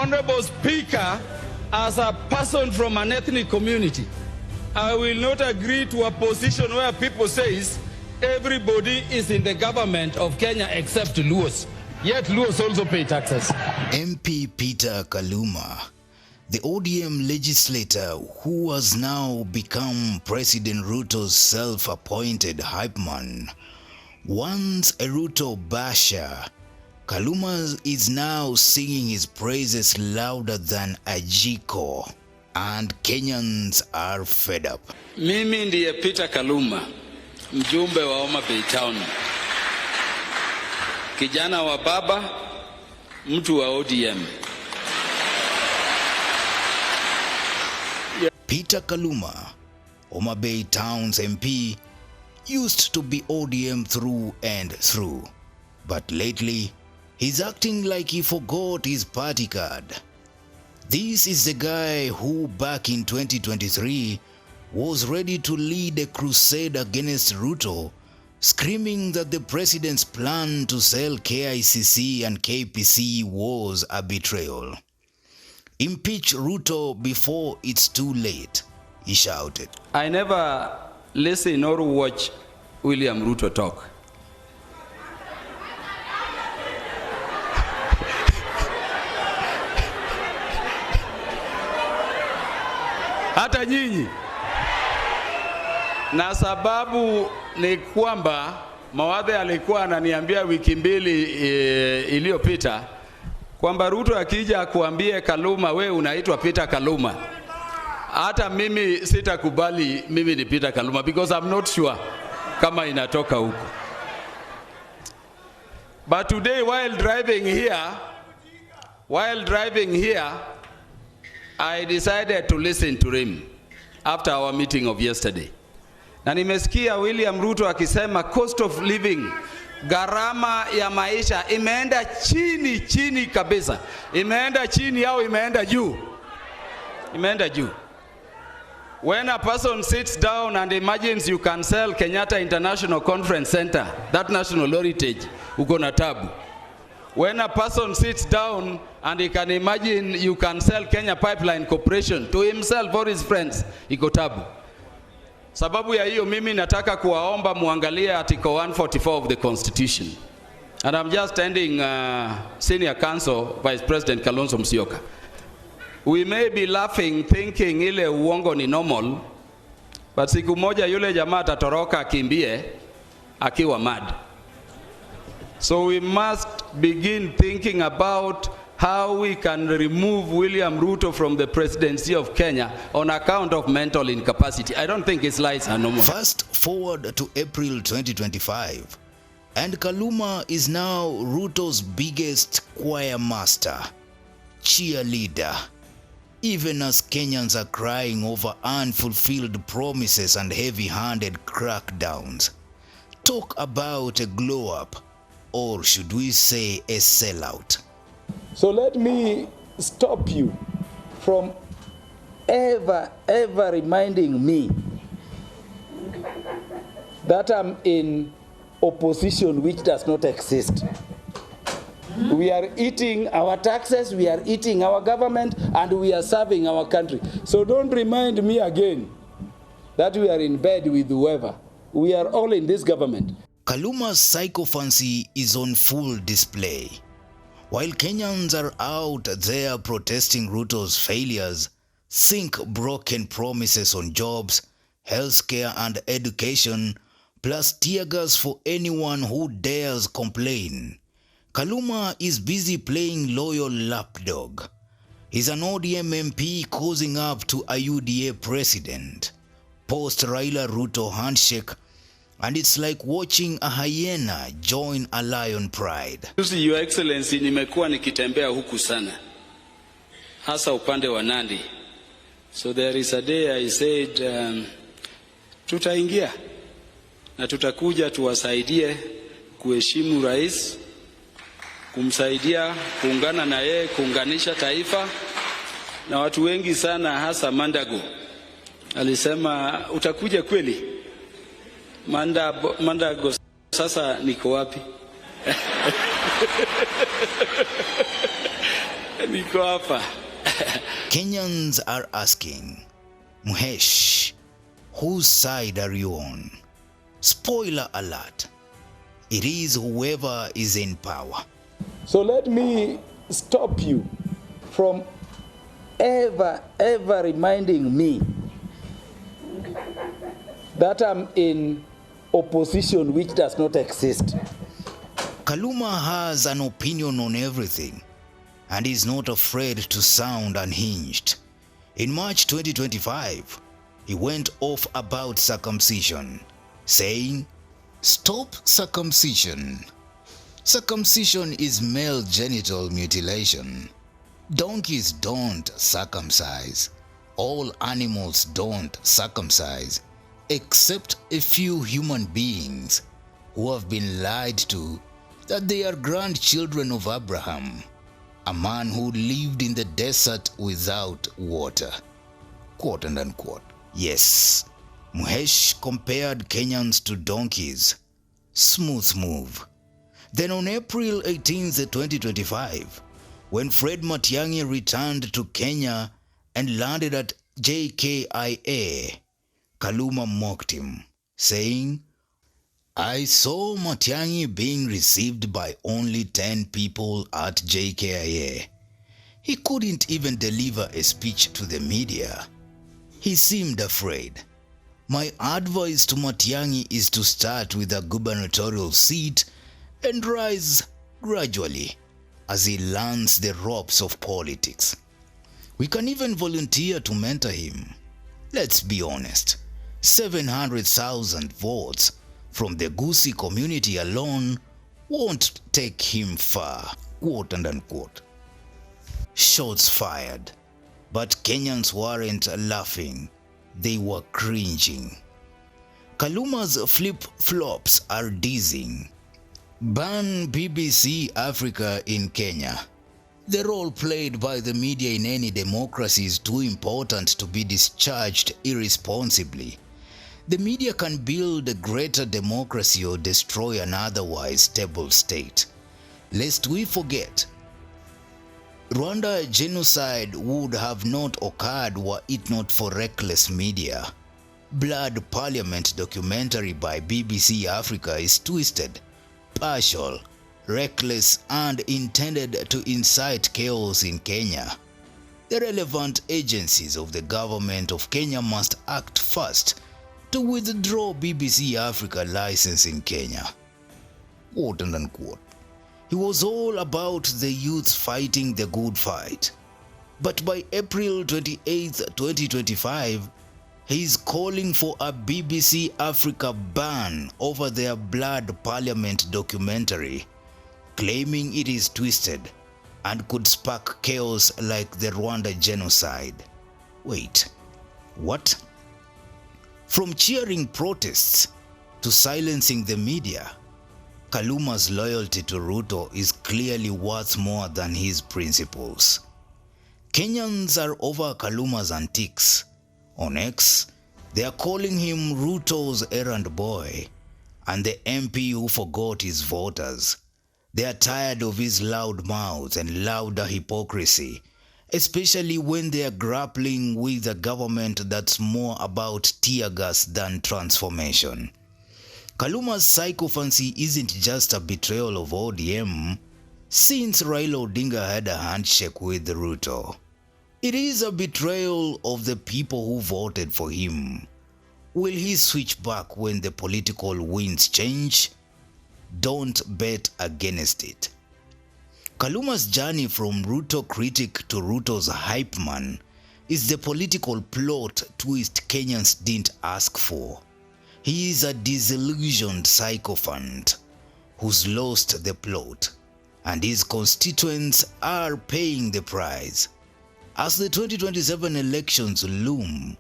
Honorable Speaker, as a person from an ethnic community, I will not agree to a position where people says everybody is in the government of Kenya except Luos. Yet Luos also pay taxes. MP Peter Kaluma, the ODM legislator who has now become President Ruto's self-appointed hype man, once a Ruto basher, Kaluma is now singing his praises louder than a jiko, and Kenyans are fed up. Mimi ndiye Peter Kaluma, mjumbe wa Homa Bay Town. Kijana wa baba, mtu wa ODM. Peter Kaluma, Homa Bay Town's MP, used to be ODM through and through, but lately he's acting like he forgot his party card. This is the guy who back in 2023 was ready to lead a crusade against Ruto, screaming that the president's plan to sell KICC and KPC was a betrayal. Impeach Ruto before it's too late, he shouted. I never listen or watch William Ruto talk. Hata nyinyi. Na sababu ni kwamba Mawadhe alikuwa ananiambia wiki mbili iliyopita kwamba Ruto akija kuambie Kaluma we unaitwa Peter Kaluma. Hata mimi sitakubali mimi ni Peter Kaluma because I'm not sure kama inatoka huko. But today while driving here, I decided to listen to him after our meeting of yesterday. Na nimesikia William Ruto akisema cost of living, gharama ya maisha imeenda chini kabisa. Imeenda chini au imeenda juu? Imeenda juu. When a person sits down and imagines you can sell Kenyatta International Conference Center, that national heritage, uko na tabu. When a person sits down and he can imagine you can sell Kenya Pipeline Corporation to himself or his friends, iko tabu. Sababu ya hiyo mimi nataka kuwaomba muangalie article 144 of the Constitution. And I'm just ending Senior Counsel Vice President Kalonzo Musyoka. We may be laughing thinking ile uongo ni normal, but siku moja yule jamaa atatoroka akimbie akiwa mad. So we must begin thinking about how we can remove William Ruto from the presidency of Kenya on account of mental incapacity. I don't think his lies are normal. Fast forward to April 2025, and Kaluma is now Ruto's biggest choir master, cheerleader. Even as Kenyans are crying over unfulfilled promises and heavy-handed crackdowns. Talk about a glow-up, or should we say a sellout? So let me stop you from ever reminding me that I'm in opposition which does not exist. We are eating our taxes, we are eating our government, and we are serving our country. So don't remind me again that we are in bed with whoever. We are all in this government. Kaluma's sycophancy is on full display. While Kenyans are out there protesting Ruto's failures, think broken promises on jobs, healthcare and education, plus tear gas for anyone who dares complain, Kaluma is busy playing loyal lapdog. He's an ODM MP causing up to a UDA president, post Raila Ruto handshake, and it's like watching a hyena join a lion pride. Your Excellency, nimekuwa nikitembea huku sana, hasa upande wa Nandi. So there is a day I said, tutaingia na tutakuja tuwasaidie kuheshimu rais, kumsaidia kuungana na yeye, kuunganisha taifa na watu wengi sana, hasa Mandago. Alisema utakuja kweli? Mandago, sasa niko wapi? Niko hapa. Kenyans are asking, Muhesh, whose side are you on? Spoiler alert, it is whoever is in power. So let me stop you from ever reminding me that I'm in opposition which does not exist. Kaluma has an opinion on everything and is not afraid to sound unhinged. In March 2025, he went off about circumcision, saying, "Stop circumcision. Circumcision is male genital mutilation. Donkeys don't circumcise. All animals don't circumcise, except a few human beings who have been lied to that they are grandchildren of Abraham, a man who lived in the desert without water." Quote and unquote. Yes, Muhesh compared Kenyans to donkeys. Smooth move. Then on April 18th, 2025, when Fred Matiang'i returned to Kenya and landed at JKIA, Kaluma mocked him, saying, "I saw Matiang'i being received by only 10 people at JKIA. He couldn't even deliver a speech to the media. He seemed afraid. My advice to Matiang'i is to start with a gubernatorial seat and rise gradually as he learns the ropes of politics. We can even volunteer to mentor him. Let's be honest, 700,000 votes from the Gusii community alone won't take him far." Quote and unquote. Shots fired. But Kenyans weren't laughing, they were cringing. Kaluma's flip-flops are dizzying. Ban BBC Africa in Kenya. The role played by the media in any democracy is too important to be discharged irresponsibly. The media can build a greater democracy or destroy an otherwise stable state. Lest we forget, Rwanda genocide would have not occurred were it not for reckless media. Blood Parliament documentary by BBC Africa is twisted, partial, reckless, and intended to incite chaos in Kenya. The relevant agencies of the government of Kenya must act fast to withdraw BBC Africa license in Kenya. Quote and unquote. He was all about the youth fighting the good fight. But by April 28, 2025, he is calling for a BBC Africa ban over their Blood Parliament documentary, claiming it is twisted and could spark chaos like the Rwanda genocide. Wait, what? From cheering protests to silencing the media, Kaluma's loyalty to Ruto is clearly worth more than his principles. Kenyans are over Kaluma's antics. On X, they are calling him Ruto's errand boy and the MP who forgot his voters. They are tired of his loud mouth and louder hypocrisy, especially when they are grappling with a government that's more about tear gas than transformation. Kaluma's sycophancy isn't just a betrayal of ODM, since Raila Odinga had a handshake with Ruto. It is a betrayal of the people who voted for him. Will he switch back when the political winds change? Don't bet against it. Kaluma's journey from Ruto critic to Ruto's hype man is the political plot twist Kenyans didn't ask for. He is a disillusioned sycophant who's lost the plot, and his constituents are paying the price. As the 2027 elections loom,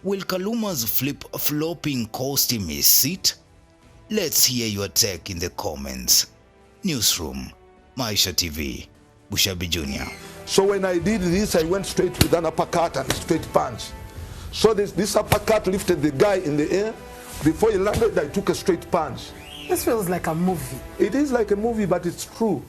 will Kaluma's flip-flopping cost him his seat? Let's hear your take in the comments. Newsroom, Maisha TV, Bushabi Jr. So when I did this, I went straight with an uppercut and a straight punch. So this uppercut lifted the guy in the air. Before he landed, I took a straight punch. This feels like a movie. It is like a movie, but it's true.